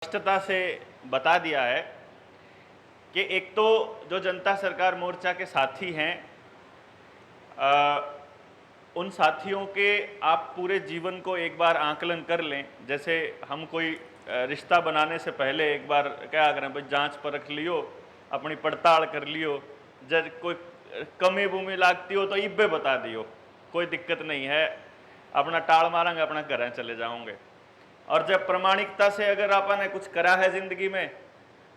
स्पष्टता से बता दिया है कि एक तो जो जनता सरकार मोर्चा के साथी हैं, उन साथियों के आप पूरे जीवन को एक बार आकलन कर लें। जैसे हम कोई रिश्ता बनाने से पहले एक बार क्या करें भाई, जांच परख लियो, अपनी पड़ताल कर लियो, जब कोई कमी बुमी लागती हो तो इब्बे बता दियो, कोई दिक्कत नहीं है, अपना टाल मारेंगे, अपना घर चले जाओगे। और जब प्रामाणिकता से अगर आपने कुछ करा है जिंदगी में,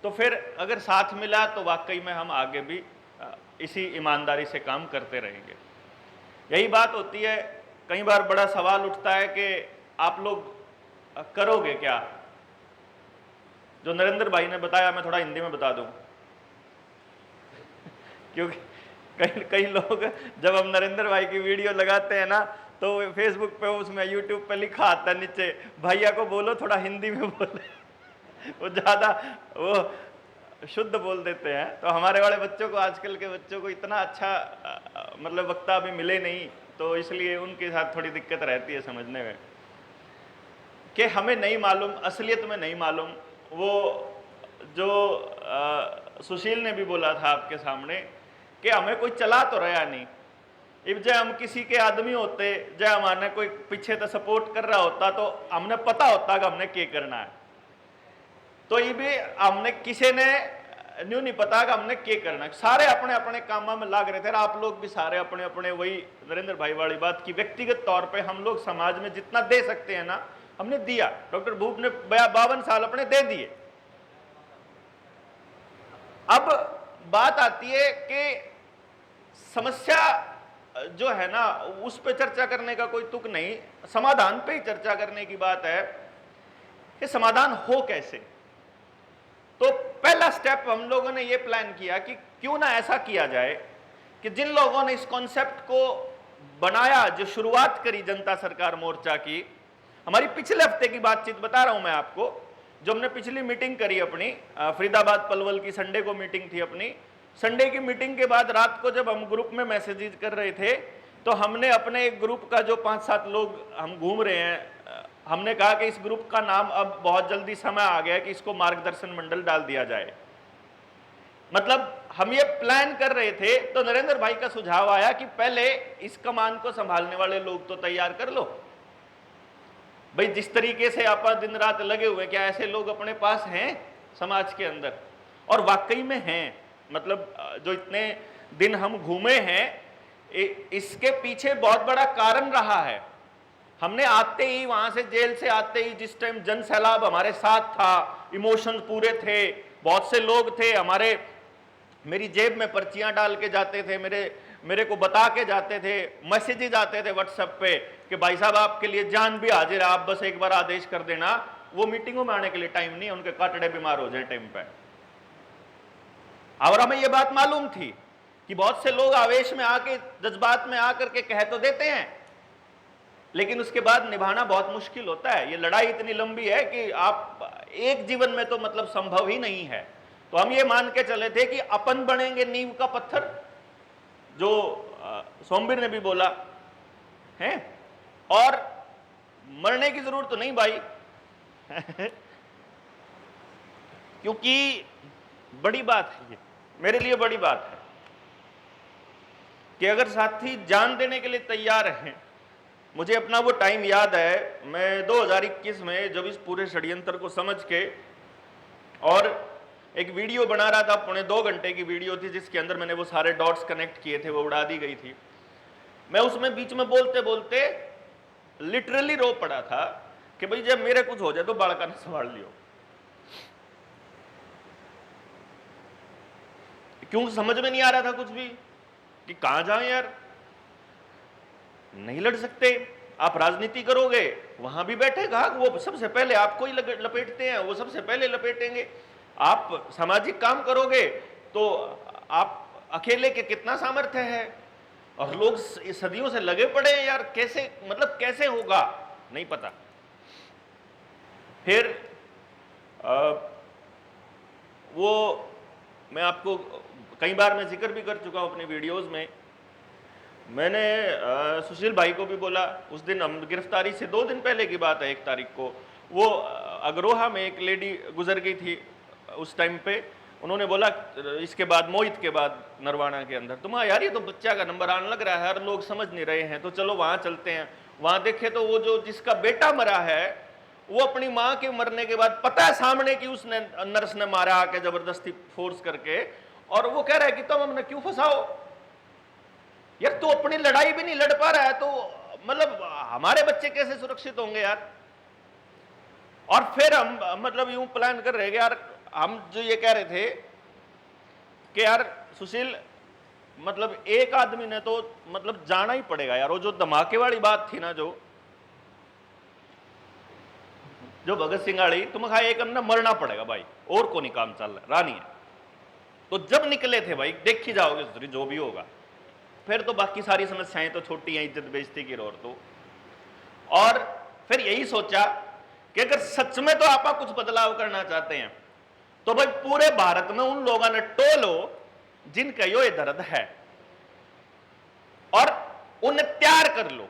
तो फिर अगर साथ मिला तो वाकई में हम आगे भी इसी ईमानदारी से काम करते रहेंगे। यही बात होती है। कई बार बड़ा सवाल उठता है कि आप लोग करोगे क्या। जो नरेंद्र भाई ने बताया, मैं थोड़ा हिंदी में बता दूं क्योंकि कई लोग जब हम नरेंद्र भाई की वीडियो लगाते हैं ना, तो फेसबुक पे, उसमें यूट्यूब पे लिखा आता है नीचे, भैया को बोलो थोड़ा हिंदी में बोले वो ज़्यादा वो शुद्ध बोल देते हैं। तो हमारे वाले बच्चों को, आजकल के बच्चों को इतना अच्छा मतलब वक्ता अभी मिले नहीं, तो इसलिए उनके साथ थोड़ी दिक्कत रहती है समझने में कि हमें नहीं मालूम, असलियत में नहीं मालूम। वो जो सुशील ने भी बोला था आपके सामने कि हमें कोई चला तो रहा नहीं। इब जब हम किसी के आदमी होते, जब हमारे कोई पीछे तो सपोर्ट कर रहा होता, तो हमने पता होता कि हमने क्या करना है। तो ये भी हमने किसी ने न्यू नहीं पता कि हमने क्या करना है। सारे अपने अपने कामों में लाग रहे थे। आप लोग भी सारे अपने अपने, वही नरेंद्र भाई वाली बात की, व्यक्तिगत तौर पे हम लोग समाज में जितना दे सकते हैं ना, हमने दिया। डॉक्टर भूप ने 52 साल अपने दे दिए। अब बात आती है कि समस्या जो है ना, उस पे चर्चा करने का कोई तुक नहीं, समाधान पे ही चर्चा करने की बात है कि समाधान हो कैसे। तो पहला स्टेप हम लोगों ने ये प्लान किया कि क्यों ना ऐसा किया जाए कि जिन लोगों ने इस कॉन्सेप्ट को बनाया, जो शुरुआत करी जनता सरकार मोर्चा की, हमारी पिछले हफ्ते की बातचीत बता रहा हूं मैं आपको, जो हमने पिछली मीटिंग करी अपनी फरीदाबाद पलवल की, संडे को मीटिंग थी अपनी। संडे की मीटिंग के बाद रात को जब हम ग्रुप में मैसेजेस कर रहे थे, तो हमने अपने एक ग्रुप का जो 5-7 लोग हम घूम रहे हैं, हमने कहा कि इस ग्रुप का नाम अब बहुत जल्दी समय आ गया कि इसको मार्गदर्शन मंडल डाल दिया जाए। मतलब हम ये प्लान कर रहे थे, तो नरेंद्र भाई का सुझाव आया कि पहले इस कमान को संभालने वाले लोग तो तैयार कर लो भाई। जिस तरीके से आप दिन रात लगे हुए, क्या ऐसे लोग अपने पास हैं समाज के अंदर? और वाकई में हैं। मतलब जो इतने दिन हम घूमे हैं, इसके पीछे बहुत बड़ा कारण रहा है। हमने आते ही, वहां से जेल से आते ही, जिस टाइम जन सैलाब हमारे साथ था, इमोशन पूरे थे, बहुत से लोग थे हमारे, मेरी जेब में पर्चियां डाल के जाते थे, मेरे को बता के जाते थे, मैसेजेज आते थे व्हाट्सएप पे कि भाई साहब आपके लिए जान भी हाजिर है, आप बस एक बार आदेश कर देना। वो मीटिंगों में आने के लिए टाइम नहीं है, उनके काटड़े बीमार हो जाए टाइम पे। और हमें ये बात मालूम थी कि बहुत से लोग आवेश में आके, जज्बात में आकर के कह तो देते हैं, लेकिन उसके बाद निभाना बहुत मुश्किल होता है। ये लड़ाई इतनी लंबी है कि आप एक जीवन में तो मतलब संभव ही नहीं है। तो हम ये मान के चले थे कि अपन बनेंगे नींव का पत्थर, जो सोमवीर ने भी बोला है, और मरने की जरूरत तो नहीं भाई क्योंकि बड़ी बात है ये, मेरे लिए बड़ी बात है कि अगर साथी जान देने के लिए तैयार हैं। मुझे अपना वो टाइम याद है, मैं 2021 में जब इस पूरे षड्यंत्र को समझ के और एक वीडियो बना रहा था, 2.25 घंटे की वीडियो थी, जिसके अंदर मैंने वो सारे डॉट्स कनेक्ट किए थे, वो उड़ा दी गई थी। मैं उसमें बीच में बोलते बोलते लिटरली रो पड़ा था कि भाई जब मेरे कुछ हो जाए तो बालका ने संभाल लियो। क्यों समझ में नहीं आ रहा था कुछ भी कि कहां जाएं यार। नहीं लड़ सकते, आप राजनीति करोगे, वहां भी बैठेगा वो, सबसे पहले आपको ही लपेटते हैं, वो सबसे पहले लपेटेंगे। आप सामाजिक काम करोगे तो आप अकेले के कितना सामर्थ्य है, और लोग सदियों से लगे पड़े हैं यार। कैसे, मतलब कैसे होगा, नहीं पता। फिर वो मैं आपको कई बार मैं जिक्र भी कर चुका हूं अपनी वीडियोस में। मैंने सुशील भाई को भी बोला, उस दिन हम गिरफ्तारी से 2 दिन पहले की बात है, 1 तारीख को, वो अग्रोहा में एक लेडी गुजर गई थी उस टाइम पे, उन्होंने बोला इसके बाद मोहित के बाद नरवाना के अंदर, तो मैं यार ये तो बच्चा का नंबर आने लग रहा है, हर लोग समझ नहीं रहे हैं, तो चलो वहां चलते हैं। वहां देखे तो वो जो जिसका बेटा मरा है वो अपनी मां के मरने के बाद पता है सामने की उसने नर्स ने मारा आके जबरदस्ती फोर्स करके, और वो कह रहा है कि तुम हमने क्यों फंसाओ यार, तू अपनी लड़ाई भी नहीं लड़ पा रहा है, तो मतलब हमारे बच्चे कैसे सुरक्षित होंगे यार। और फिर हम मतलब यूं प्लान कर रहे यार, हम जो ये कह रहे थे कि यार सुशील मतलब एक आदमी ने तो मतलब जाना ही पड़ेगा यार, वो जो धमाके वाली बात थी ना, जो भगत सिंह वाली, तुम कहा एक हमने मरना पड़ेगा भाई, और को नहीं काम चल रहा रानी है, तो जब निकले थे भाई देखी जाओगे जो भी होगा, फिर तो बाकी सारी समस्याएं तो छोटी हैं, इज्जत बेइज्जती की रोर तो। और फिर यही सोचा कि अगर सच में तो आप कुछ बदलाव करना चाहते हैं तो भाई पूरे भारत में उन लोगों ने टोलो जिनका ये दर्द है और उन्हें तैयार कर लो,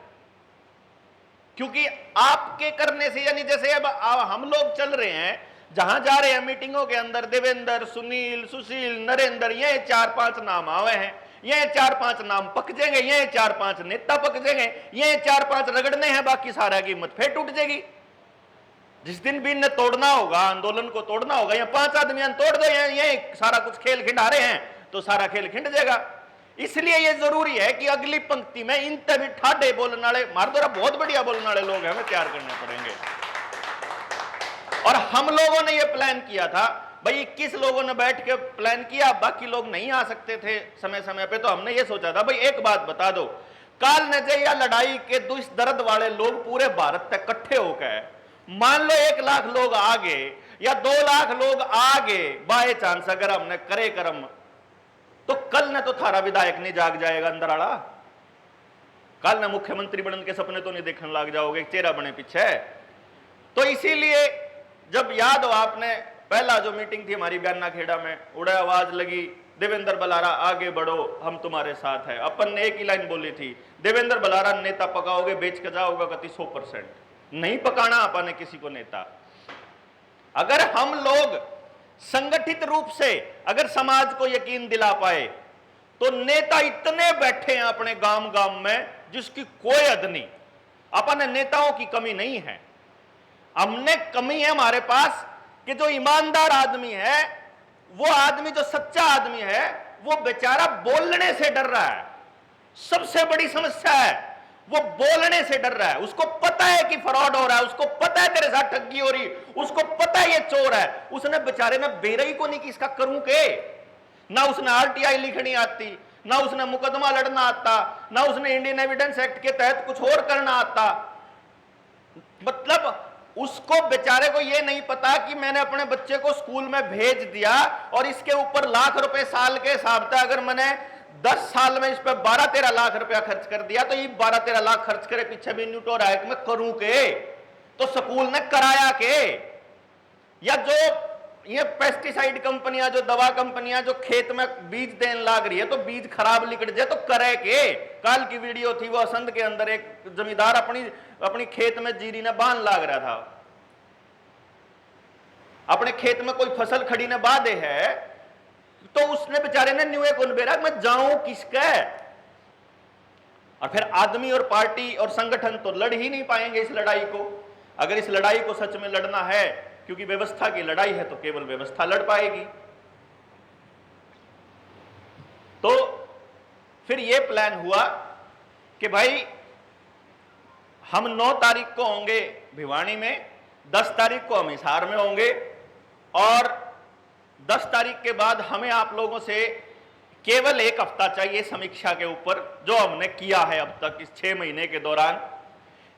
क्योंकि आपके करने से, यानी जैसे अब हम लोग चल रहे हैं जहां जा रहे हैं मीटिंगों के अंदर, देवेंद्र, सुनील, सुशील, नरेंद्र, ये 4-5 नाम आवे हैं, ये 4-5 नाम पक जाएंगे, ये 4-5 नेता पक जाएंगे, ये 4-5 रगड़ने हैं, बाकी सारा की हिम्मत फिर टूट जाएगी। जिस दिन भी इन्हें तोड़ना होगा, आंदोलन को तोड़ना होगा, या 5 आदमी तोड़ दो, ये सारा कुछ खेल खिंडा रहे हैं, तो सारा खेल खिंड जाएगा। इसलिए ये जरूरी है कि अगली पंक्ति में इन तभी ठाडे बोलने वाले, मार द्वारा बहुत बढ़िया बोलने वाले लोग हमें तैयार करने पड़ेंगे। और हम लोगों ने ये प्लान किया था भाई, 21 लोगों ने बैठ के प्लान किया, बाकी लोग नहीं आ सकते थे समय समय पे, तो हमने ये सोचा था भाई एक बात बता दो, काल नजे या लड़ाई के दुष्ट दर्द वाले लोग पूरे भारत तक इकट्ठे होकर, मान लो 1 लाख लोग आगे या 2 लाख लोग आगे, बाय चांस अगर हमने करे कर्म, तो कल न तो थारा विधायक नहीं जाग जाएगा अंदर आड़ा, कल न मुख्यमंत्री बनने के सपने तो नहीं देखने लग जाओगे, चेहरा बने पीछे। तो इसीलिए जब याद हो आपने, पहला जो मीटिंग थी हमारी बयाना खेड़ा में, उड़े आवाज लगी, देवेंद्र बलारा आगे बढ़ो हम तुम्हारे साथ है, अपन ने एक ही लाइन बोली थी, देवेंद्र बलारा नेता पकाओगे बेच के जाओगे कति 100%, नहीं पकाना अपन ने किसी को नेता। अगर हम लोग संगठित रूप से अगर समाज को यकीन दिला पाए, तो नेता इतने बैठे हैं अपने गांव गांव में जिसकी कोई हद नहीं। अपन नेताओं की कमी नहीं है, हमने कमी है हमारे पास कि जो ईमानदार आदमी है, वो आदमी जो सच्चा आदमी है, वो बेचारा बोलने से डर रहा है। सबसे बड़ी समस्या है वो बोलने से डर रहा है। उसको पता है कि फ्रॉड हो रहा है, उसको पता है तेरे साथ ठगी हो रही, उसको पता है ये चोर है, उसने बेचारे ने बेरई को नहीं कि इसका करूं के, ना उसने आरटीआई लिखनी आती, ना उसने मुकदमा लड़ना आता, ना उसने इंडियन एविडेंस एक्ट के तहत कुछ और करना आता। मतलब उसको बेचारे को ये नहीं पता कि मैंने अपने बच्चे को स्कूल में भेज दिया और इसके ऊपर लाख रुपए साल के हिसाब से अगर मैंने 10 साल में इस पर 12-13 लाख रुपया खर्च कर दिया, तो ये 12-13 लाख खर्च करे पीछे भी न्यूट हो रहा है कि मैं करूं के, तो स्कूल ने कराया के। या जो ये पेस्टिसाइड कंपनियां, जो दवा कंपनियां जो खेत में बीज देने लाग रही है, तो बीज खराब निकल जाए तो करे के। कल की वीडियो थी वो असंध के अंदर, एक जमींदार अपनी खेत में जीरी ने बांध लाग रहा था, अपने खेत में कोई फसल खड़ी ने बांधे है, तो उसने बेचारे ने न्यूए कौन बेरा मैं जाऊं किसका। और फिर आदमी और पार्टी और संगठन तो लड़ ही नहीं पाएंगे इस लड़ाई को। अगर इस लड़ाई को सच में लड़ना है, क्योंकि व्यवस्था की लड़ाई है, तो केवल व्यवस्था लड़ पाएगी। तो फिर यह प्लान हुआ कि भाई हम 9 तारीख को होंगे भिवानी में, 10 तारीख को हम हिसार में होंगे, और 10 तारीख के बाद हमें आप लोगों से केवल 1 हफ्ता चाहिए समीक्षा के ऊपर, जो हमने किया है अब तक इस 6 महीने के दौरान।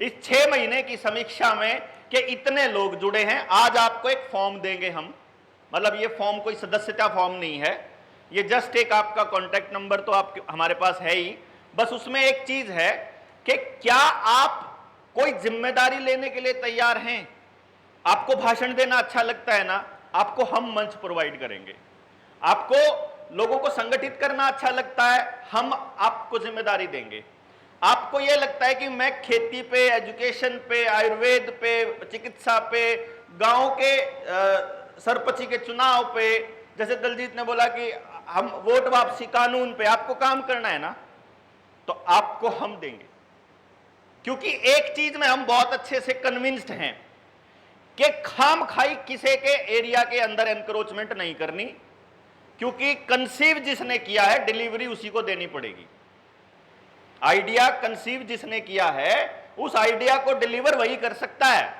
इस 6 महीने की समीक्षा में कि इतने लोग जुड़े हैं, आज आपको एक फॉर्म देंगे हम, मतलब ये फॉर्म कोई सदस्यता फॉर्म नहीं है, ये जस्ट एक आपका कॉन्टैक्ट नंबर तो आप हमारे पास है ही, बस उसमें एक चीज है कि क्या आप कोई जिम्मेदारी लेने के लिए तैयार हैं। आपको भाषण देना अच्छा लगता है ना, आपको हम मंच प्रोवाइड करेंगे। आपको लोगों को संगठित करना अच्छा लगता है, हम आपको जिम्मेदारी देंगे। आपको यह लगता है कि मैं खेती पे, एजुकेशन पे, आयुर्वेद पे, चिकित्सा पे, गांव के सरपंची के चुनाव पे, जैसे दलजीत ने बोला कि हम वोट वापसी कानून पे आपको काम करना है ना, तो आपको हम देंगे। क्योंकि एक चीज में हम बहुत अच्छे से कन्विंस्ड हैं कि खाम खाई किसी के एरिया के अंदर एनक्रोचमेंट नहीं करनी, क्योंकि कंसीव जिसने किया है डिलीवरी उसी को देनी पड़ेगी। आइडिया कंसीव जिसने किया है उस आइडिया को डिलीवर वही कर सकता है।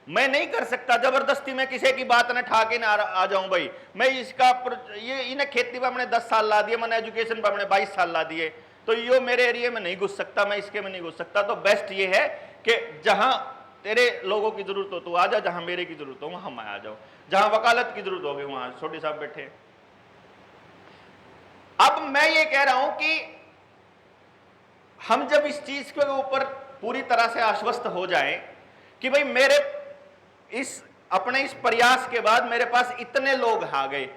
मैं नहीं कर सकता जबरदस्ती में किसी की बात न ठा के आ जाऊं भाई मैं इसका ये इन्हें खेती पर हमने 10 साल ला दिए, मैंने एजुकेशन पर हमने 22 साल ला दिए, तो यो मेरे एरिया में नहीं घुस सकता, मैं इसके में नहीं घुस सकता। तो बेस्ट ये है कि जहां तेरे लोगों की जरूरत हो तो आ जा, जहां मेरे की जरूरत हो वहां मैं आ जाऊं, जहां वकालत की जरूरत होगी वहां छोटी साहब बैठे। अब मैं ये कह रहा हूं कि हम जब इस चीज के ऊपर पूरी तरह से आश्वस्त हो जाएं कि भाई मेरे अपने इस प्रयास के बाद मेरे पास इतने लोग आ गए,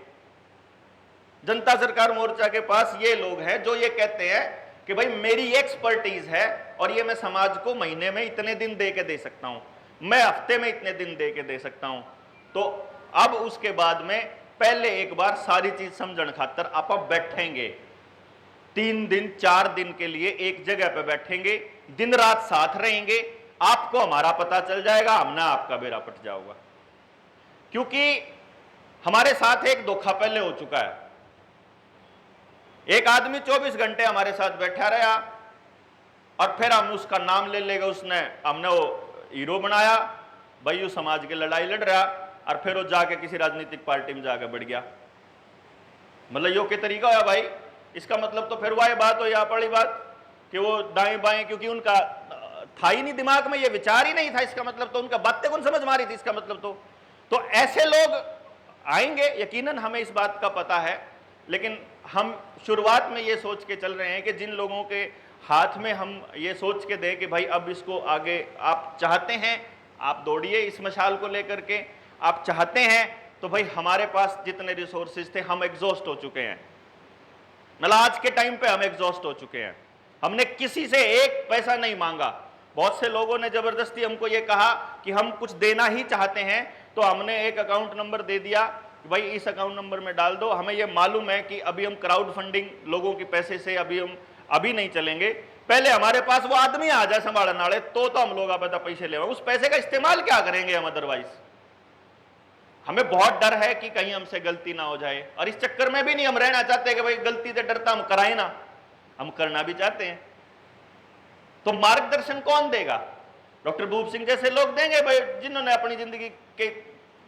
जनता सरकार मोर्चा के पास ये लोग हैं जो ये कहते हैं कि भाई मेरी एक्सपर्टीज है और ये मैं समाज को महीने में इतने दिन दे के दे सकता हूं, मैं हफ्ते में इतने दिन दे के दे सकता हूं। तो अब उसके बाद में पहले एक बार सारी चीज समझण खातर आप बैठेंगे, 3 दिन 4 दिन के लिए एक जगह पे बैठेंगे, दिन रात साथ रहेंगे, आपको हमारा पता चल जाएगा, हमने आपका बेड़ा पट जाऊंगा। क्योंकि हमारे साथ एक धोखा पहले हो चुका है। एक आदमी 24 घंटे हमारे साथ बैठा रहा और फिर हम उसका नाम ले लेगा, हमने वो हीरो बनाया, भाई समाज की लड़ाई लड़ रहा, और फिर वो जाके किसी राजनीतिक पार्टी में जाके बढ़ गया। मतलब यो के तरीका होया भाई, इसका मतलब तो फिर वह बात हो या पड़ी बात कि वो दाएं बाएं, क्योंकि उनका था ही नहीं दिमाग में, ये विचार ही नहीं था, इसका मतलब तो उनका बातें कौन समझ मारी थी, इसका मतलब तो ऐसे लोग आएंगे, यकीनन हमें इस बात का पता है। लेकिन हम शुरुआत में ये सोच के चल रहे हैं कि जिन लोगों के हाथ में हम ये सोच के दें कि भाई अब इसको आगे आप चाहते हैं, आप दौड़िए इस मशाल को लेकर के, आप चाहते हैं तो भाई हमारे पास जितने रिसोर्सेज थे हम एग्जॉस्ट हो चुके हैं। मतलब आज के टाइम पे हम एग्जॉस्ट हो चुके हैं, हमने किसी से एक पैसा नहीं मांगा। बहुत से लोगों ने जबरदस्ती हमको ये कहा कि हम कुछ देना ही चाहते हैं, तो हमने एक अकाउंट नंबर दे दिया कि भाई इस अकाउंट नंबर में डाल दो। हमें ये मालूम है कि अभी हम क्राउड फंडिंग लोगों के पैसे से अभी नहीं चलेंगे, पहले हमारे पास वो आदमी आ जाए संभालने वाले, तो हम लोग आप पैसे ले, उस पैसे का इस्तेमाल क्या करेंगे हम अदरवाइज। हमें बहुत डर है कि कहीं हमसे गलती ना हो जाए, और इस चक्कर में भी नहीं हम रहना चाहते कि भाई गलती से डरता हम कराए ना, हम करना भी चाहते हैं। तो मार्गदर्शन कौन देगा? डॉक्टर भूप सिंह जैसे लोग देंगे भाई, जिन्होंने अपनी जिंदगी के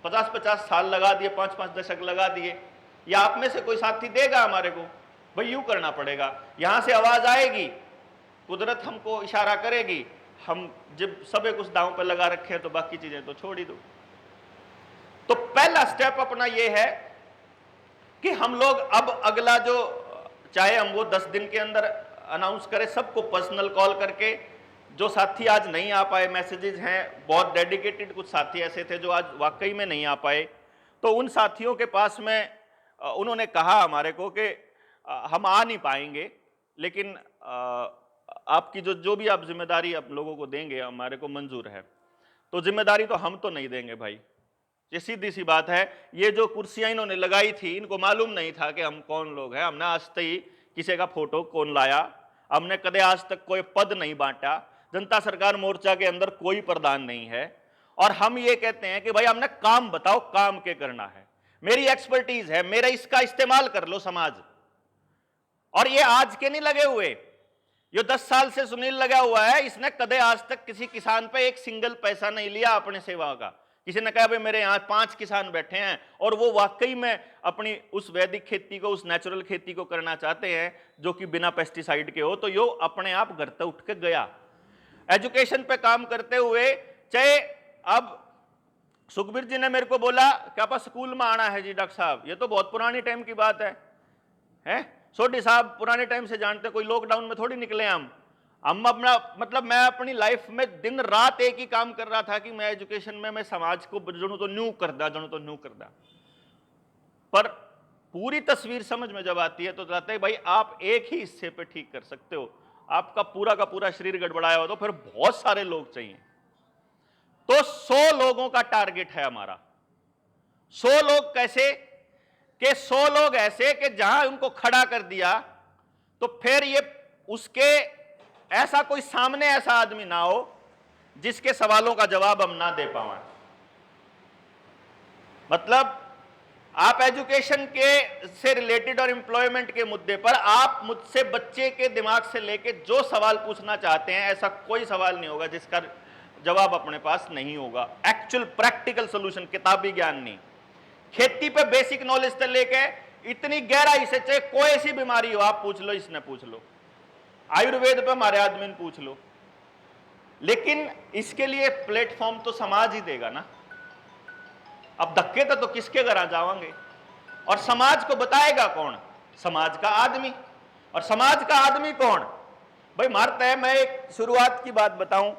50-50 साल लगा दिए, 5-5 दशक लगा दिए, या आप में से कोई साथी देगा हमारे को, भाई यूं करना पड़ेगा। यहां से आवाज आएगी, कुदरत हमको इशारा करेगी, हम जब सबे कुछ दांव पर लगा रखे हैं तो बाकी चीजें तो छोड़ ही दो। तो पहला स्टेप अपना यह है कि हम लोग अब अगला जो चाहे हम वो 10 दिन के अंदर अनाउंस करें, सबको पर्सनल कॉल करके, जो साथी आज नहीं आ पाए, मैसेजेस हैं बहुत डेडिकेटेड, कुछ साथी ऐसे थे जो आज वाकई में नहीं आ पाए, तो उन साथियों के पास में उन्होंने कहा हमारे को कि हम आ नहीं पाएंगे, लेकिन आपकी जो भी आप जिम्मेदारी आप लोगों को देंगे हमारे को मंजूर है। तो जिम्मेदारी तो हम तो नहीं देंगे भाई, ये सीधी सी बात है। ये जो कुर्सियां इन्होंने लगाई थी, इनको मालूम नहीं था कि हम कौन लोग हैं। हमने आज तक किसी का फोटो कौन लाया, हमने कदे आज तक कोई पद नहीं बांटा, जनता सरकार मोर्चा के अंदर कोई प्रधान नहीं है, और हम ये कहते हैं कि भाई हमने काम बताओ, काम के करना है, मेरी एक्सपर्टीज है, मेरा इसका इस्तेमाल कर लो समाज। और ये आज के नहीं लगे हुए, ये 10 साल से सुनील लगा हुआ है, इसने कदे आज तक किसी किसान पे एक सिंगल पैसा नहीं लिया अपने सेवा का। किसी ने कहा भाई मेरे यहाँ 5 किसान बैठे हैं और वो वाकई में अपनी उस वैदिक खेती को, उस नेचुरल खेती को करना चाहते हैं जो कि बिना पेस्टिसाइड के हो, तो यो अपने आप घर तक उठ के गया। एजुकेशन पे काम करते हुए, चाहे अब सुखबीर जी ने मेरे को बोला कि आप स्कूल में आना है जी डॉक्टर साहब, ये तो बहुत पुरानी टाइम की बात है? सोडी साहब पुराने टाइम से जानते, कोई लॉकडाउन में थोड़ी निकले हम अपना, मतलब मैं अपनी लाइफ में दिन रात एक ही काम कर रहा था कि मैं एजुकेशन में मैं समाज को जनू तो न्यू कर दा। पर पूरी तस्वीर समझ में जब आती है तो चाहते हैं भाई आप एक ही हिस्से पे ठीक कर सकते हो, आपका पूरा का पूरा शरीर गड़बड़ाया हो तो फिर बहुत सारे लोग चाहिए। तो 100 लोगों का टारगेट है हमारा। 100 लोग कैसे कि 100 लोग ऐसे कि जहां उनको खड़ा कर दिया तो फिर ये उसके ऐसा कोई सामने ऐसा आदमी ना हो जिसके सवालों का जवाब हम ना दे पाए। मतलब आप एजुकेशन के से रिलेटेड और एम्प्लॉयमेंट के मुद्दे पर आप मुझसे बच्चे के दिमाग से लेके जो सवाल पूछना चाहते हैं, ऐसा कोई सवाल नहीं होगा जिसका जवाब अपने पास नहीं होगा। एक्चुअल प्रैक्टिकल सॉल्यूशन, किताबी ज्ञान नहीं। खेती पे बेसिक नॉलेज से लेके इतनी गहराई से, चाहे कोई सी बीमारी हो आप पूछ लो, इसने पूछ लो, आयुर्वेद पे हमारे आदमी ने पूछ लो। लेकिन इसके लिए प्लेटफॉर्म तो समाज ही देगा ना। अब धक्के तो किसके घर आ जाओगे? और समाज को बताएगा कौन? समाज का आदमी। और समाज का आदमी कौन? भाई मारता है। मैं एक शुरुआत की बात बताऊं।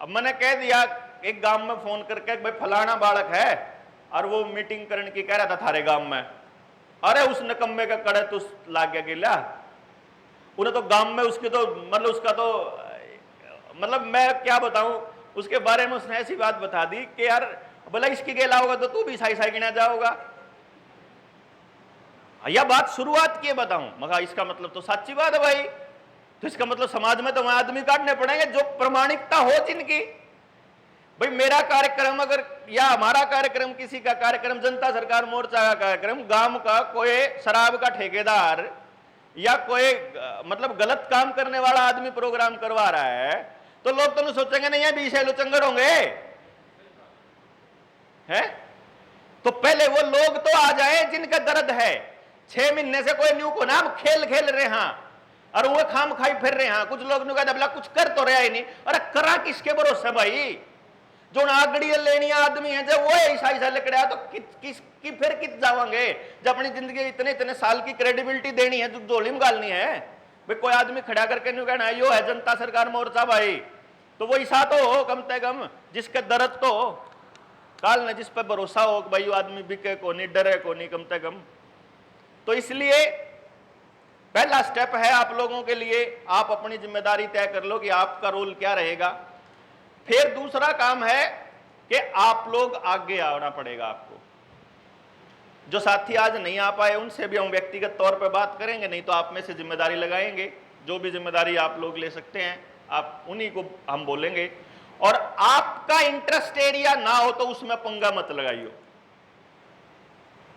अब मैंने कह दिया एक गांव में फोन करके, भाई फलाना बालक है और वो मीटिंग करने की कह रहा था थारे गांव में। अरे उस नकम्मे का कड़े तो लाग गया गिला। उन्हें तो गांव में उसकी तो मतलब उसका तो मतलब मैं क्या बताऊं उसके बारे में। उसने ऐसी बात बता दी कि यार बोला इसकी गेला होगा तो तू भी साई साई गिना जाओगा। यह बात शुरुआत की बताऊं मगर इसका मतलब तो सच्ची बात है भाई। तो इसका मतलब समाज में तो वहां आदमी काटने पड़ेंगे जो प्रमाणिकता हो जिनकी। भाई मेरा कार्यक्रम अगर या हमारा कार्यक्रम, किसी का कार्यक्रम, जनता सरकार मोर्चा का कार्यक्रम, गांव का कोई शराब का ठेकेदार या कोई मतलब गलत काम करने वाला आदमी प्रोग्राम करवा रहा है तो लोग तो नहीं सोचेंगे नहीं ये भी शैलो चंगड़ होंगे है। तो पहले वो लोग तो आ जाए जिनका दर्द है। 6 महीने से कोई न्यू को नाम खेल खेल रहे हैं और वो खाम खाई फिर रहे हैं। कुछ लोग बोला कुछ कर तो रहा ही नहीं। अरे करा किसके भरोसे भाई? जो आगड़ी लेनी आदमी है जब वो ऐसा ऐसा लकड़ा तो किसकी फिर कित जावांगे? जब अपनी जिंदगी इतने इतने साल की क्रेडिबिलिटी देनी है, जो जोली में गालनी है। भाई कोई आदमी खड़ा करके नहीं कहना यो है जनता सरकार मोर्चा भाई, तो वो ऐसा तो हो कम से कम जिसके दर्द तो हो, काल ने जिस पर भरोसा हो भाई वो आदमी बिके को नहीं, डरे को नहीं कम से कम। तो इसलिए पहला स्टेप है आप लोगों के लिए, आप अपनी जिम्मेदारी तय कर लो कि आपका रोल क्या रहेगा। फिर दूसरा काम है कि आप लोग आगे आना पड़ेगा आपको। जो साथी आज नहीं आ पाए उनसे भी हम व्यक्तिगत तौर पर बात करेंगे, नहीं तो आप में से जिम्मेदारी लगाएंगे। जो भी जिम्मेदारी आप लोग ले सकते हैं आप उन्हीं को हम बोलेंगे। और आपका इंटरेस्ट एरिया ना हो तो उसमें पंगा मत लगाइयो,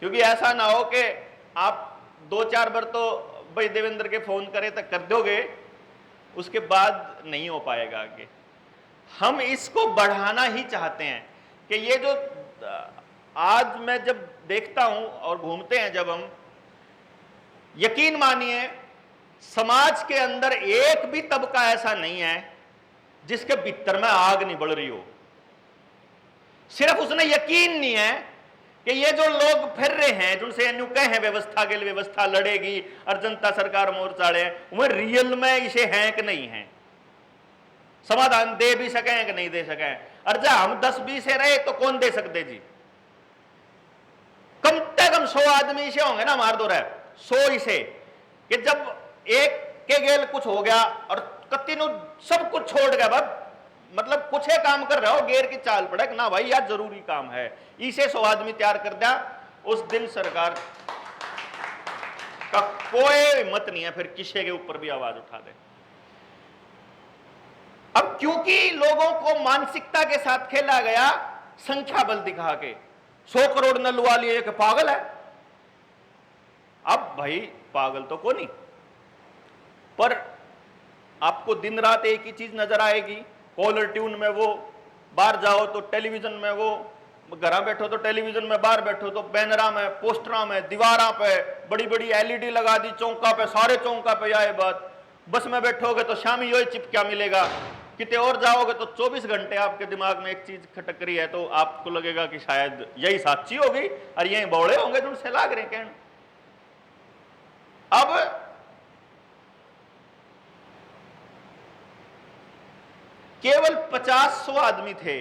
क्योंकि ऐसा ना हो कि आप 2-4 बार तो भाई देवेंद्र के फोन करे तक कर दोगे, उसके बाद नहीं हो पाएगा आगे। हम इसको बढ़ाना ही चाहते हैं कि ये जो आज मैं जब देखता हूं और घूमते हैं जब हम, यकीन मानिए समाज के अंदर एक भी तबका ऐसा नहीं है जिसके भीतर में आग नहीं बढ़ रही हो। सिर्फ उसने यकीन नहीं है कि ये जो लोग फिर रहे हैं जिनसे कहे हैं व्यवस्था के लिए व्यवस्था लड़ेगी और जनता सरकार मोर्चा ले, वो रियल में इसे हैं कि नहीं है, समाधान दे भी सके कि नहीं दे सके। और जब हम 10-20 से रहे तो कौन दे सकते जी? कम से कम 100 आदमी इसे होंगे ना मार दो रहे 100 इसे, कि जब एक के गेल कुछ हो गया और कत्तीनु सब कुछ छोड़ गया, मतलब कुछ है काम कर रहे हो गेर की चाल पड़े ना भाई यार जरूरी काम है, इसे 100 आदमी तैयार कर दिया, उस दिन सरकार का कोई हिम्मत नहीं है फिर किसी के ऊपर भी आवाज उठा दे। अब क्योंकि लोगों को मानसिकता के साथ खेला गया, संख्या बल दिखा के 100 करोड़ न लुआ लिए कि पागल है। अब भाई पागल तो को नहीं, पर आपको दिन रात एक ही चीज नजर आएगी, कॉलर ट्यून में वो, बाहर जाओ तो टेलीविजन में वो, घर बैठो तो टेलीविजन में, बाहर बैठो तो बैनरा में, पोस्टरा में, दीवारा पे बड़ी बड़ी एलईडी लगा दी, चौंका पे, सारे चौंका पे आए बात। बस में बैठोगे तो शामी यही चिपका मिलेगा, किते और जाओगे तो 24 घंटे आपके दिमाग में एक चीज खटक रही है, तो आपको लगेगा कि शायद यही साची होगी और यही बौड़े होंगे जो उनसे लाग रहे कहने। अब केवल 50-100 आदमी थे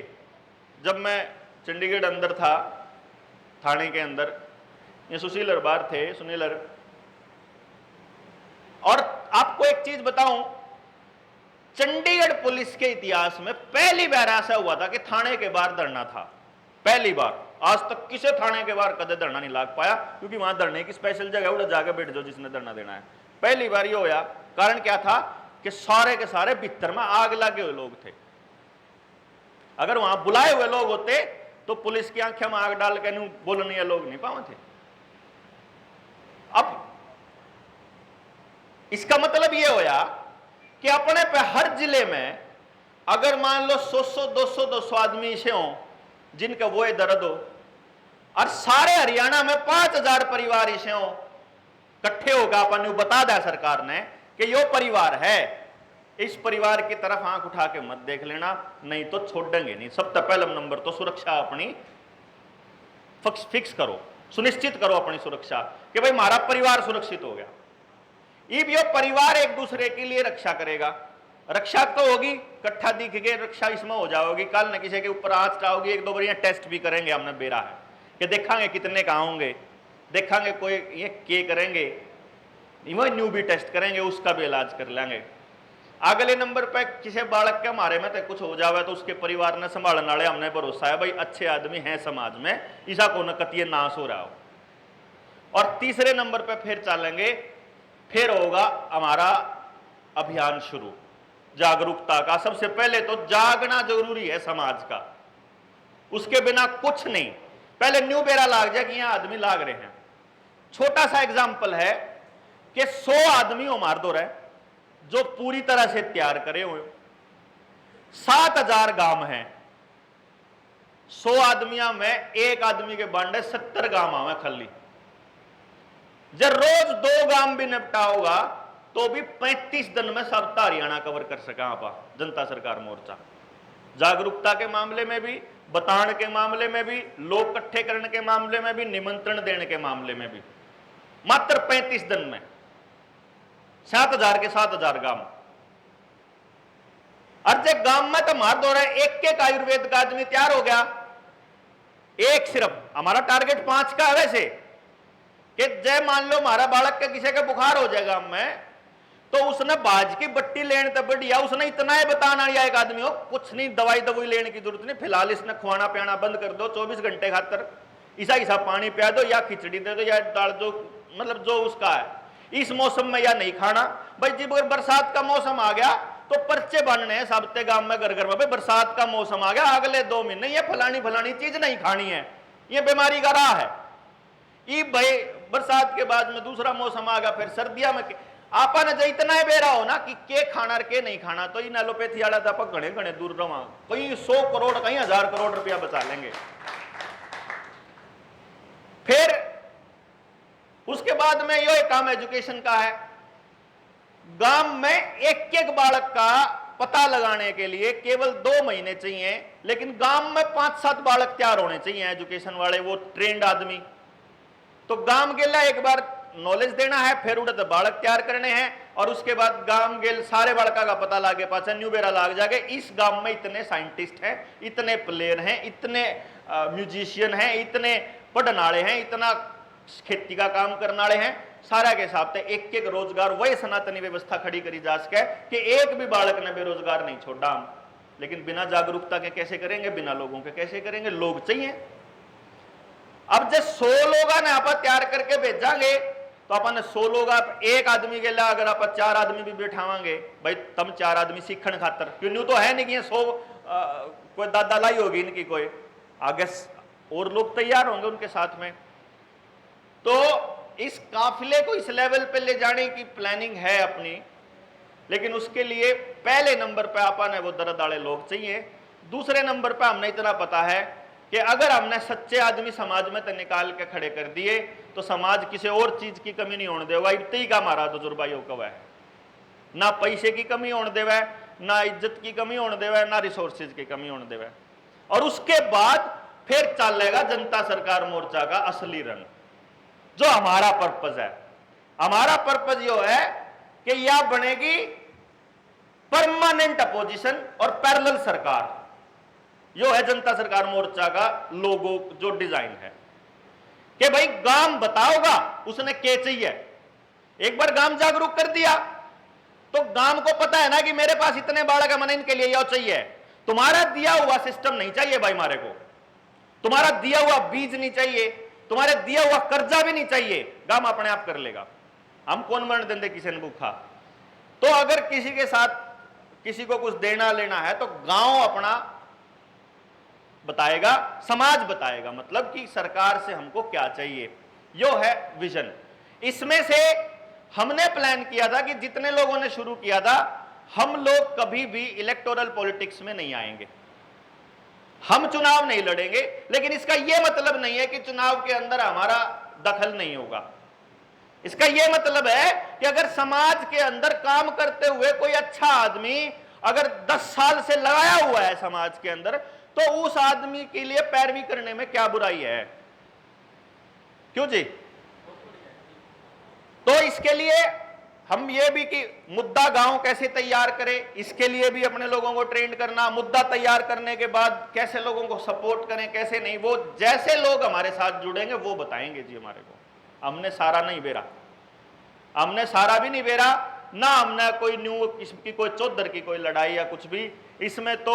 जब मैं चंडीगढ़ अंदर था, थाने के अंदर, ये सुशीलर बार थे, सुनीलर। और आपको एक चीज बताऊं, चंडीगढ़ पुलिस के इतिहास में पहली बार ऐसा हुआ था कि थाने के बाहर धरना था, पहली बार। आज तक किसी थाने के बाहर कदे धरना नहीं लाग पाया, क्योंकि वहां धरने की स्पेशल जगह उधर जाके बैठ जाओ जिसने धरना देना है। पहली बार ये होया। कारण क्या था कि सारे के सारे भीतर में आग लगे हुए लोग थे। अगर वहां बुलाए हुए लोग होते तो पुलिस की आंखें में आग डाल के नहीं बोलने लोग नहीं पाए थे। अब इसका मतलब यह होया कि अपने पे हर जिले में अगर मान लो 100 200 आदमी ऐसे हो जिनका वो दर्द हो, और सारे हरियाणा में 5000 परिवार ऐसे हो इकट्ठे होगा, अपन बता दिया सरकार ने कि यो परिवार है, इस परिवार की तरफ आंख उठा के मत देख लेना, नहीं तो छोड़ेंगे नहीं। सबसे पहला नंबर तो सुरक्षा अपनी फिक्स करो, सुनिश्चित करो अपनी सुरक्षा कि भाई हमारा परिवार सुरक्षित हो गया। इब यो परिवार एक दूसरे के लिए रक्षा करेगा। रक्षा तो होगी, इकट्ठा दिख के रक्षा इसमें हो जाओगी। कल न किसी के ऊपर आंच चाहोगी, एक दो बार टेस्ट भी करेंगे, हमने बेरा है कि देखेंगे कितने कहाँ होंगे, देखेंगे कोई ये के करेंगे, न्यू भी टेस्ट करेंगे, उसका भी इलाज कर लेंगे। अगले नंबर पे किसी बालक के मारे में तो कुछ हो जावे तो उसके परिवार ने संभालने वाले हमने भरोसा है भाई अच्छे आदमी हैं समाज में, ईसा को न कतिये नाश हो रहा हो। और तीसरे नंबर पे फिर चलेंगे, फिर होगा हमारा अभियान शुरू जागरूकता का। सबसे पहले तो जागना जरूरी है समाज का, उसके बिना कुछ नहीं। पहले न्यू बेरा लाग जाए कि यहां आदमी लाग रहे हैं। छोटा सा एग्जाम्पल है कि 100 आदमी हो मार दो रहे जो पूरी तरह से तैयार करे हुए, 7000 गांव हैं, 100 आदमियों में एक आदमी के बांडे 70 गांव आवे खाली। जब रोज 2 गांव भी निपटा होगा तो भी 35 दिन में सब हरियाणा कवर कर सका आप जनता सरकार मोर्चा। जागरूकता के मामले में भी, बताने के मामले में भी, लोग इकट्ठे करने के मामले में भी, निमंत्रण देने के मामले में भी, मात्र 35 दिन में 7000 के 7000 गांव। और जब गांव में तो मार दो रहे एक आयुर्वेद का आदमी तैयार हो गया, एक सिर्फ। हमारा टारगेट 5 का है वैसे कि जय मान लो हमारा बालक के किसी का बुखार हो जाएगा गांव में, तो उसने बाज की बट्टी लेने तो बढ़िया, उसने इतना ही बताना एक आदमी हो कुछ नहीं, दवाई दवाई लेने की जरूरत नहीं, फिलहाल इसने खुआना पियाना बंद कर दो, 24 घंटे खातर ईसा पानी पिया दो या खिचड़ी दे दो या डाल दो, मतलब जो उसका है। इस मौसम में या नहीं खाना भाई, जब अगर बरसात का मौसम आ गया तो पर्चे बनने हैं सबते गांव में घर घर में, भाई बरसात का मौसम आ गया, अगले 2 महीने ये फलानी चीज नहीं खानी है, ये बीमारी का राह है। ये भाई बरसात के बाद में दूसरा मौसम आ गया, फिर सर्दियों में आपा ने इतना ही बेरा हो ना कि के खाना और के नहीं खाना, तो इन एलोपैथी वाला तो आप घने घने दूर रहा, कहीं 100 करोड़ कहीं 1000 करोड़ रुपया बचा लेंगे। फिर उसके बाद में यह काम एजुकेशन का है। गांव में एक बालक का पता लगाने के लिए केवल 2 महीने चाहिए, लेकिन गांव में 5-7 बालक तैयार होने चाहिए एजुकेशन वाले, वो ट्रेंड आदमी। तो गांव के लिए एक बार नॉलेज देना है, फिर उड़े बालक तैयार करने हैं, और उसके बाद गांव गेल सारे बालका का पता लागे, पाचा न्यू बेरा लाग जाके इस गांव में इतने साइंटिस्ट हैं, इतने प्लेयर हैं, इतने म्यूजिशियन हैं, इतने पढ़ने वाले हैं, इतना खेती का काम करने वाले हैं, सारा के हिसाब से एक रोजगार वही सनातनी व्यवस्था खड़ी करी जा सके कि एक भी बालक ने बेरोजगार नहीं छोड़ा हम। लेकिन बिना जागरूकता के कैसे करेंगे, बिना लोगों के कैसे करेंगे, लोग चाहिए। अब जब 100 लोग ने आप तैयार करके भेजांगे तो अपन 100 लोग आप एक आदमी के लिए अगर आप 4 आदमी भी बैठावांगे, भाई तम 4 आदमी सीखने खातर, क्यों तो है नहीं कि 100 कोई दादा लाई होगी इनकी, कोई आगे और लोग तैयार होंगे उनके साथ में। तो इस काफिले को इस लेवल पे ले जाने की प्लानिंग है अपनी, लेकिन उसके लिए पहले नंबर पे अपन है वो दर्द वाले लोग चाहिए। दूसरे नंबर पे हमने इतना पता है कि अगर हमने सच्चे आदमी समाज में तो निकाल के खड़े कर दिए तो समाज किसी और चीज की कमी नहीं होने देगा। इतनी का हमारा तजुर्बा यो कवा है, ना पैसे की कमी होने देवा, ना इज्जत की कमी होने देवा, ना रिसोर्सेज की कमी होने देवा। और उसके बाद फिर चलेगा जनता सरकार मोर्चा का असली रंग, जो हमारा पर्पज है। हमारा पर्पज यो है कि यह बनेगी परमानेंट अपोजिशन और पैरेलल सरकार। यो है जनता सरकार मोर्चा का लोगो जो डिजाइन है कि भाई गांव बताओगा उसने क्या चाहिए। एक बार गांव जागरूक कर दिया तो गांव को पता है ना कि मेरे पास इतने बालक मन इनके लिए यह चाहिए। तुम्हारा दिया हुआ सिस्टम नहीं चाहिए भाई मारे को, तुम्हारा दिया हुआ बीज नहीं चाहिए, तुम्हारे दिया हुआ कर्जा भी नहीं चाहिए, गांव अपने आप कर लेगा। हम कौन मरण देंगे किसी ने भूखा। तो अगर किसी के साथ किसी को कुछ देना लेना है तो गांव अपना बताएगा, समाज बताएगा, मतलब कि सरकार से हमको क्या चाहिए, यो है विजन। इसमें से हमने प्लान किया था कि जितने लोगों ने शुरू किया था, हम लोग कभी भी इलेक्टोरल पॉलिटिक्स में नहीं आएंगे, हम चुनाव नहीं लड़ेंगे, लेकिन इसका यह मतलब नहीं है कि चुनाव के अंदर हमारा दखल नहीं होगा। इसका यह मतलब है कि अगर समाज के अंदर काम करते हुए कोई अच्छा आदमी अगर 10 साल से लगाया हुआ है समाज के अंदर, तो उस आदमी के लिए पैरवी करने में क्या बुराई है, क्यों जी। तो इसके लिए हम ये भी कि मुद्दा गांव कैसे तैयार करें, इसके लिए भी अपने लोगों को ट्रेन करना, मुद्दा तैयार करने के बाद कैसे लोगों को सपोर्ट करें कैसे नहीं, वो जैसे लोग हमारे साथ जुड़ेंगे वो बताएंगे जी हमारे को। हमने सारा नहीं बेरा, हमने सारा भी नहीं बेरा ना, हमने कोई न्यू किसकी कोई चौधर की कोई लड़ाई या कुछ भी इसमें। तो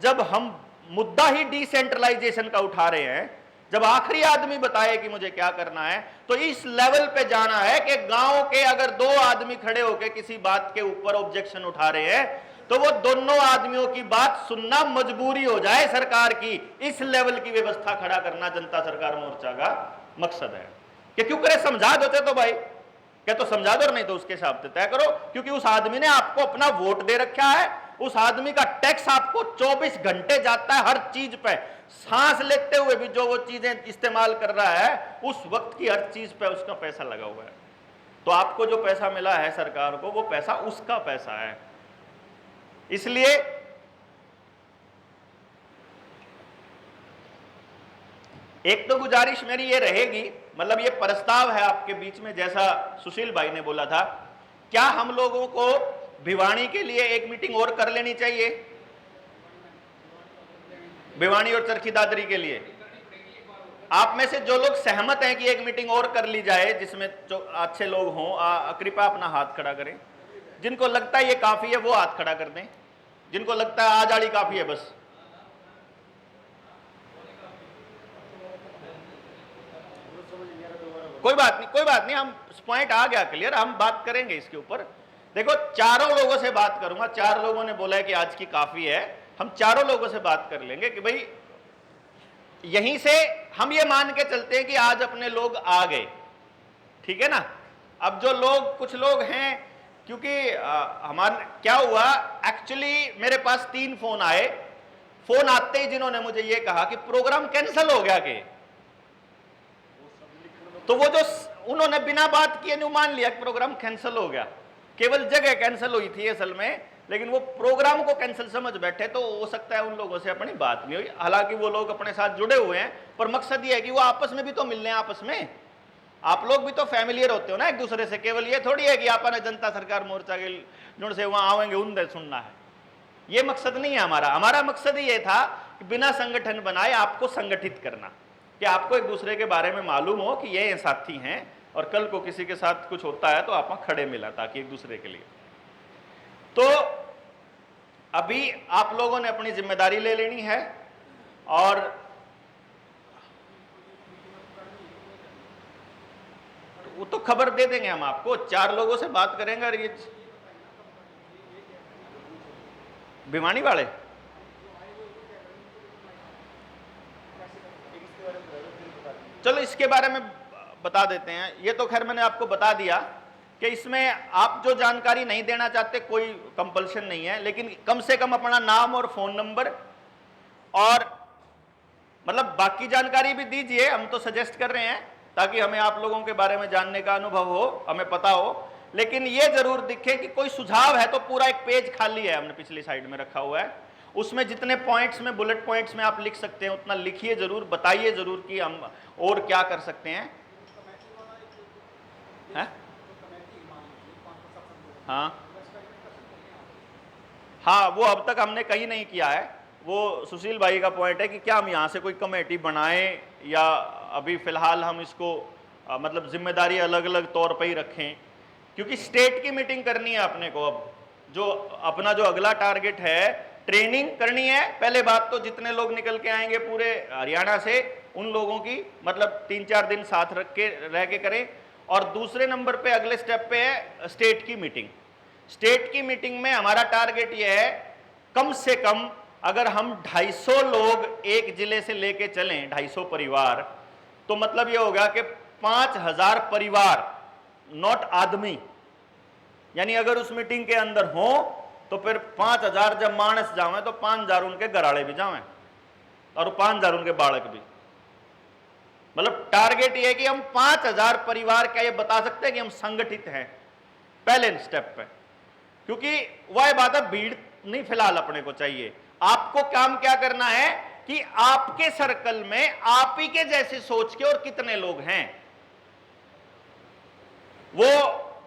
जब हम मुद्दा ही डिसेंट्रलाइजेशन का उठा रहे हैं, जब आखिरी आदमी बताए कि मुझे क्या करना है, तो इस लेवल पे जाना है कि गांव के अगर 2 आदमी खड़े होकर किसी बात के ऊपर ऑब्जेक्शन उठा रहे हैं तो वो दोनों आदमियों की बात सुनना मजबूरी हो जाए सरकार की। इस लेवल की व्यवस्था खड़ा करना जनता सरकार मोर्चा का मकसद है। कि क्यों करे, समझा देते तो भाई, क्या तो समझा दो, नहीं तो उसके हिसाब से तय करो। क्योंकि उस आदमी ने आपको अपना वोट दे रखा है, उस आदमी का टैक्स आपको 24 घंटे जाता है हर चीज पे, सांस लेते हुए भी जो वो चीजें इस्तेमाल कर रहा है उस वक्त की हर चीज पे उसका पैसा लगा हुआ है। तो आपको जो पैसा मिला है सरकार को, वो पैसा उसका पैसा है। इसलिए एक तो गुजारिश मेरी ये रहेगी, मतलब ये प्रस्ताव है आपके बीच में, जैसा सुशील भाई ने बोला था, क्या हम लोगों को भिवानी के लिए एक मीटिंग और कर लेनी चाहिए, भिवानी और चरखी दादरी के लिए। आप में से जो लोग सहमत हैं कि एक मीटिंग और कर ली जाए जिसमें जो अच्छे लोग हों, कृपया अपना हाथ खड़ा करें। जिनको लगता है ये काफी है वो हाथ खड़ा कर दें, जिनको लगता है आजाड़ी काफी है बस। कोई बात नहीं, कोई बात नहीं, हम पॉइंट आ गया क्लियर, हम बात करेंगे इसके ऊपर। देखो, चारों लोगों से बात करूंगा, 4 लोगों ने बोला है कि आज की काफी है, हम चारों लोगों से बात कर लेंगे कि भाई यहीं से हम ये मान के चलते हैं कि आज अपने लोग आ गए, ठीक है ना। अब जो लोग, कुछ लोग हैं, क्योंकि हमारा क्या हुआ, एक्चुअली मेरे पास 3 फोन आए। फोन आते ही जिन्होंने मुझे ये कहा कि प्रोग्राम कैंसिल हो गया के, तो वो जो उन्होंने बिना बात किए नहीं मान लिया कि प्रोग्राम कैंसिल हो गया, केवल जगह कैंसिल हुई थी असल में, लेकिन वो प्रोग्राम को कैंसिल समझ बैठे। तो हो सकता है उन लोगों से अपनी बात नहीं हुई, हालांकि वो लोग अपने साथ जुड़े हुए हैं, पर मकसद ये है कि वो आपस में भी तो मिलने, आपस में आप लोग भी तो फैमिलियर होते हो ना एक दूसरे से। केवल ये थोड़ी है कि आपने जनता सरकार मोर्चा के जुड़ से वहां आवेंगे उनसे सुनना है, ये मकसद नहीं है हमारा। हमारा मकसद ये था कि बिना संगठन बनाए आपको संगठित करना, कि आपको एक दूसरे के बारे में मालूम हो कि ये साथी हैं और कल को किसी के साथ कुछ होता है तो आप खड़े मिला, ताकि एक दूसरे के लिए। तो अभी आप लोगों ने अपनी जिम्मेदारी ले लेनी है, और वो तो खबर दे देंगे हम आपको, 4 लोगों से बात करेंगे। और ये भिवानी वाले, चलो इसके बारे में बता देते हैं। ये तो खैर मैंने आपको बता दिया कि इसमें आप जो जानकारी नहीं देना चाहते कोई कंपल्शन नहीं है, लेकिन कम से कम अपना नाम और फोन नंबर और मतलब बाकी जानकारी भी दीजिए। हम तो सजेस्ट कर रहे हैं ताकि हमें आप लोगों के बारे में जानने का अनुभव हो, हमें पता हो, लेकिन ये जरूर दिखे कि कोई सुझाव है। तो पूरा एक पेज खाली है, हमने पिछली साइड में रखा हुआ है, उसमें जितने पॉइंट्स में, बुलेट पॉइंट्स में आप लिख सकते हैं उतना लिखिए जरूर, बताइए जरूर कि हम और क्या कर सकते हैं। हाँ हाँ, वो अब तक हमने कहीं नहीं किया है। वो सुशील भाई का पॉइंट है कि क्या हम यहाँ से कोई कमेटी बनाएं या अभी फिलहाल हम इसको मतलब जिम्मेदारी अलग अलग तौर पर ही रखें, क्योंकि स्टेट की मीटिंग करनी है अपने को। अब जो अपना जो अगला टारगेट है, ट्रेनिंग करनी है। पहले बात तो जितने लोग निकल के आएंगे पूरे हरियाणा से, उन लोगों की मतलब 3-4 दिन साथ रह के करें। और दूसरे नंबर पे अगले स्टेप पे है स्टेट की मीटिंग। स्टेट की मीटिंग में हमारा टारगेट यह है, कम से कम अगर हम 250 लोग एक जिले से लेके चलें, 250 परिवार, तो मतलब यह होगा कि 5000 परिवार, नॉट आदमी। यानी अगर उस मीटिंग के अंदर हो तो फिर 5000 जब मानस जावे तो 5000 उनके घराड़े भी जावे और 5000 उनके बालक भी। मतलब टारगेट ये है कि हम 5000 परिवार क्या ये बता सकते हैं कि हम संगठित हैं पहले स्टेप पे। क्योंकि वह बात है, भीड़ नहीं फिलहाल अपने को चाहिए। आपको काम क्या करना है कि आपके सर्कल में आप ही के जैसे सोच के और कितने लोग हैं, वो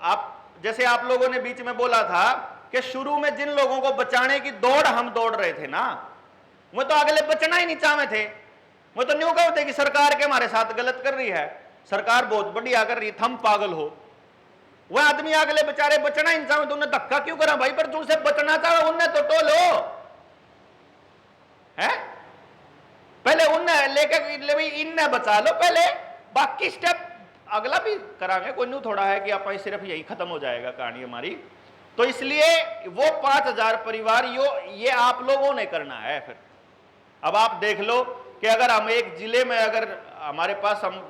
आप जैसे आप लोगों ने बीच में बोला था कि शुरू में जिन लोगों को बचाने की दौड़ हम दौड़ रहे थे ना, वो तो अगले बचना ही नहीं चाहते थे। वो तो न्यू कहते कि सरकार के हमारे साथ गलत कर रही है, सरकार बहुत बढ़िया कर रही है, थम पागल हो। वह आदमी अगले बेचारे बचना ही नहीं चाहते, तो उन्हें धक्का क्यों करा भाई? पर तुमसे बचना चाहे उन्हें तो टोलो है, पहले उन्हें लेके इन्हें बचा लो पहले, बाकी स्टेप अगला भी करांगे। कोई नहीं थोड़ा है कि आप सिर्फ यही खत्म हो जाएगा कहानी हमारी। तो इसलिए वो 5000 परिवार ये आप लोगों ने करना है। फिर अब आप देख लो कि अगर हम एक जिले में, अगर हमारे पास हम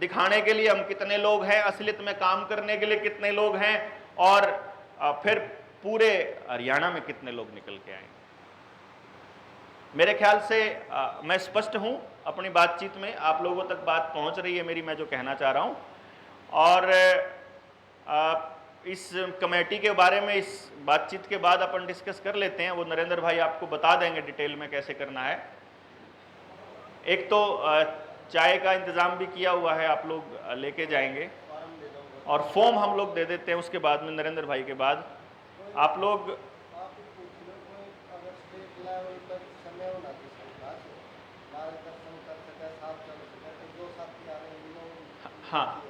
दिखाने के लिए हम कितने लोग हैं, असलियत में काम करने के लिए कितने लोग हैं, और फिर पूरे हरियाणा में कितने लोग निकल के आएंगे। मेरे ख्याल से मैं स्पष्ट हूं अपनी बातचीत में, आप लोगों तक बात पहुंच रही है मेरी, मैं जो कहना चाह रहा हूं। और इस कमेटी के बारे में इस बातचीत के बाद अपन डिस्कस कर लेते हैं। वो नरेंद्र भाई आपको बता देंगे डिटेल में कैसे करना है। एक तो चाय का इंतज़ाम भी किया हुआ है, आप लोग लेके जाएंगे, और फॉर्म हम लोग दे देते हैं उसके बाद में, नरेंद्र भाई के बाद आप लोग हाँ,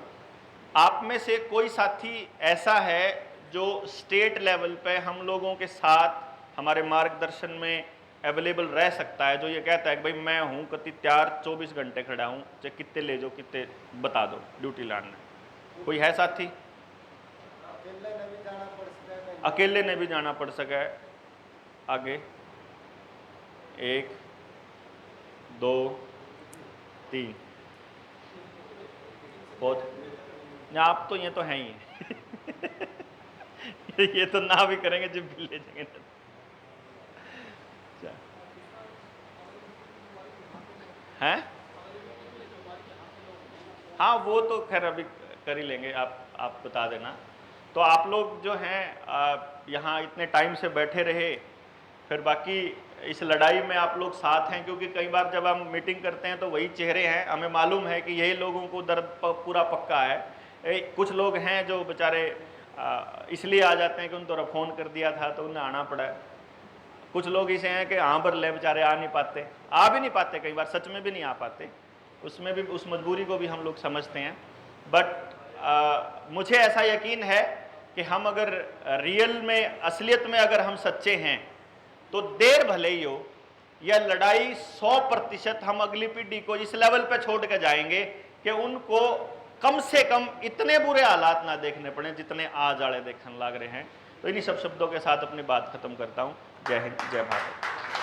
आप में से कोई साथी ऐसा है जो स्टेट लेवल पे हम लोगों के साथ हमारे मार्गदर्शन में अवेलेबल रह सकता है, जो ये कहता है कि भाई मैं हूँ कति तैयार 24 घंटे खड़ा हूँ, चाहे कितने ले जाओ, कितने बता दो ड्यूटी लाने। कोई है साथी? अकेले ने भी जाना पड़ सका है। आगे 1 2 3 बहुत, आप तो ये तो हैं ही ये तो ना भी करेंगे जब भी ले जाएंगे। हैं? हाँ, वो तो खैर अभी कर ही लेंगे, आप बता देना। तो आप लोग जो हैं यहाँ इतने टाइम से बैठे रहे, फिर बाकी इस लड़ाई में आप लोग साथ हैं, क्योंकि कई बार जब हम मीटिंग करते हैं तो वही चेहरे हैं, हमें मालूम है कि यही लोगों को दर्द पूरा पक्का है। कुछ लोग हैं जो बेचारे इसलिए आ जाते हैं कि उन तरफ फ़ोन कर दिया था तो उन्हें आना पड़ा है। कुछ लोग ऐसे हैं कि हाँ भर ले, बेचारे आ नहीं पाते, आ भी नहीं पाते, कई बार सच में भी नहीं आ पाते, उसमें भी उस मजबूरी को भी हम लोग समझते हैं। बट मुझे ऐसा यकीन है कि हम अगर रियल में, असलियत में अगर हम सच्चे हैं तो देर भले ही हो, यह लड़ाई 100% हम अगली पीढ़ी को इस लेवल पे छोड़ के जाएंगे कि उनको कम से कम इतने बुरे हालात ना देखने पड़े जितने आज आड़े देखने लग रहे हैं। तो इन्हीं सब शब्दों के साथ अपनी बात खत्म करता हूँ। जय हिंद, जय भारत।